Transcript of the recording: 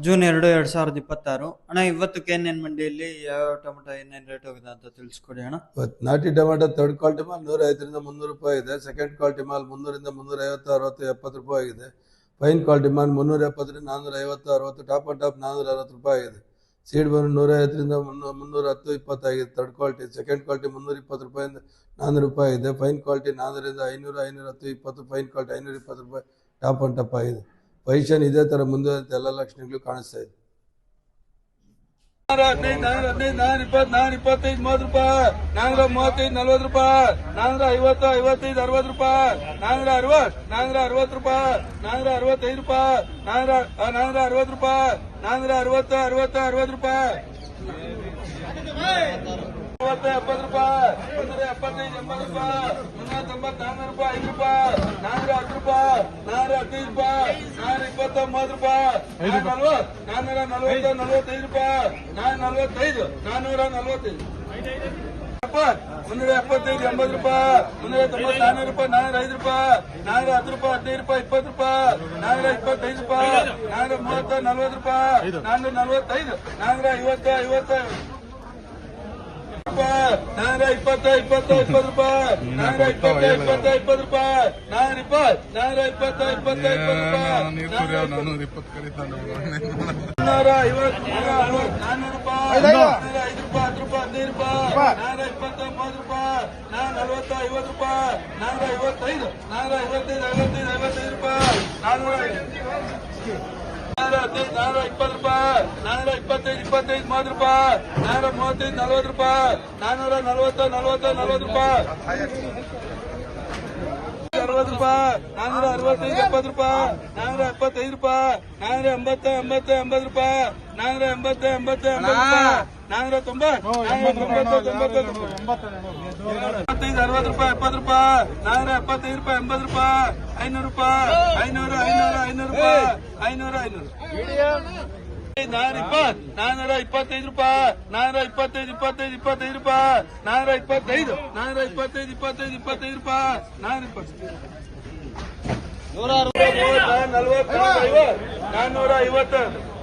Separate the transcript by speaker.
Speaker 1: June 2, 2026 ಅಣ್ಣ. ಇವತ್ತು KNN ಮಂಡಿಯಲ್ಲಿ ಯಾವ ಟೊಮೆಟೊ ಏನೇನು ರೇಟ್ ಹೋಗಿದೆ ಅಂತ ತಿಳಿಸ್ಕೊಡಿ ಅಣ್ಣ.
Speaker 2: ನಾಟಿ ಟೊಮೆಟೊ ಥರ್ಡ್ ಕ್ವಾಲಿಟಿ ಮಾಲ್ 150ರಿಂದ 300 ರೂಪಾಯಿ ಇದೆ. ಸೆಕೆಂಡ್ ಕ್ವಾಲಿಟಿ ಮಾಲ್ 300ರಿಂದ 350, 60, 70 ರೂಪಾಯಿ ಆಗಿದೆ. ಫೈನ್ ಕ್ವಾಲಿಟಿ ಮಾಲ್ 370ರಿಂದ 450, 60, ಟಾಪ್ ಅಂಡ್ ಟಾಪ್ 460 ರೂಪಾಯಿ ಆಗಿದೆ. ಸೀಡ್ ಬಂದು 150ರಿಂದ 310, 20 ಆಗಿದೆ ಥರ್ಡ್ ಕ್ವಾಲಿಟಿ. ಸೆಕೆಂಡ್ ಕ್ವಾಲಿಟಿ 320 ರೂಪಾಯಿಂದ 400 ರೂಪಾಯಿ ಇದೆ. ಫೈನ್ ಕ್ವಾಲಿಟಿ 400ರಿಂದ 500, 510, 20. ಫೈನ್ ಕ್ವಾಲಿಟಿ 520 ರೂಪಾಯಿ ಟಾಪ್ ಅಂಡ್ ಟಾಪ್ ಆಗಿದೆ. ಪೊಸಿಷನ್ ಇದೇ ತರ ಮುಂದೆ ಎಲ್ಲ ಲಕ್ಷಣಗಳು ಕಾಣಿಸ್ತಾ ಇದೆ.
Speaker 3: 415, 420, 30 ರೂಪಾಯಿ, 435, 40 ರೂಪಾಯಿ, 450, 55, 60 ರೂಪಾಯಿ, 460, 460 ರೂಪಾಯಿ, 465 ರೂಪಾಯಿ, 460 ರೂಪಾಯಿ, 460, 60, 60 ರೂಪಾಯಿ, 70 ರೂಪಾಯಿ, 175, 80 ರೂಪಾಯಿ, 390, 400 ರೂಪಾಯಿ, 5 ರೂಪಾಯಿ, 410 ರೂಪಾಯಿ, 415 ರೂಪಾಯಿ, 420, 30 ರೂಪಾಯಿ, 440, 445 ರೂಪಾಯಿ, 445, 445, 175, 80 ರೂಪಾಯಿ, 190, 400 ರೂಪಾಯಿ, 405 ರೂಪಾಯಿ, 410 ರೂಪಾಯಿ, 15 ರೂಪಾಯಿ, 20 ರೂಪಾಯಿ, 425 ರೂಪಾಯಿ, 430, 40 ರೂಪಾಯಿ, 445, 450, 50 420, 20, 20 ರೂಪಾಯಿ, 420, 20, 20 ರೂಪಾಯಿ, 420, 420, 20, 20 ರೂಪಾಯಿ, 450, 450, 460, 400 ರೂಪಾಯಿ, 5 ರೂಪಾಯಿ, 10 ರೂಪಾಯಿ, 15 ರೂಪಾಯಿ, 420, 30 ರೂಪಾಯಿ, 440, 50 ರೂಪಾಯಿ, 455, 455, 55 ರೂಪಾಯಿ, 415, 420 ರೂಪಾಯಿ, 425, 25, 30 ರೂಪಾಯಿ, 435, 40 ರೂಪಾಯಿ, 440, 40, 40 ರೂಪಾಯಿ, 60 ರೂಪಾಯಿ, 465, 70 ರೂಪಾಯಿ, 475 ರೂಪಾಯಿ, 480, 80, 80 ರೂಪಾಯಿ, 480, 80, 80 ರೂಪಾಯಿ, 490, 490, 60 ರೂಪಾಯಿ, 70 ರೂಪಾಯಿ, 475 ರೂಪಾಯಿ, 80 ರೂಪಾಯಿ, 500 ರೂಪಾಯಿ, 500, 500, 500 ರೂಪಾಯಿ, 500, 500, 420, 425 ರೂಪಾಯಿ, 425, 25, 25 ರೂಪಾಯಿ, 425, 425, 25, 25 ರೂಪಾಯಿ, 420, 450, 450,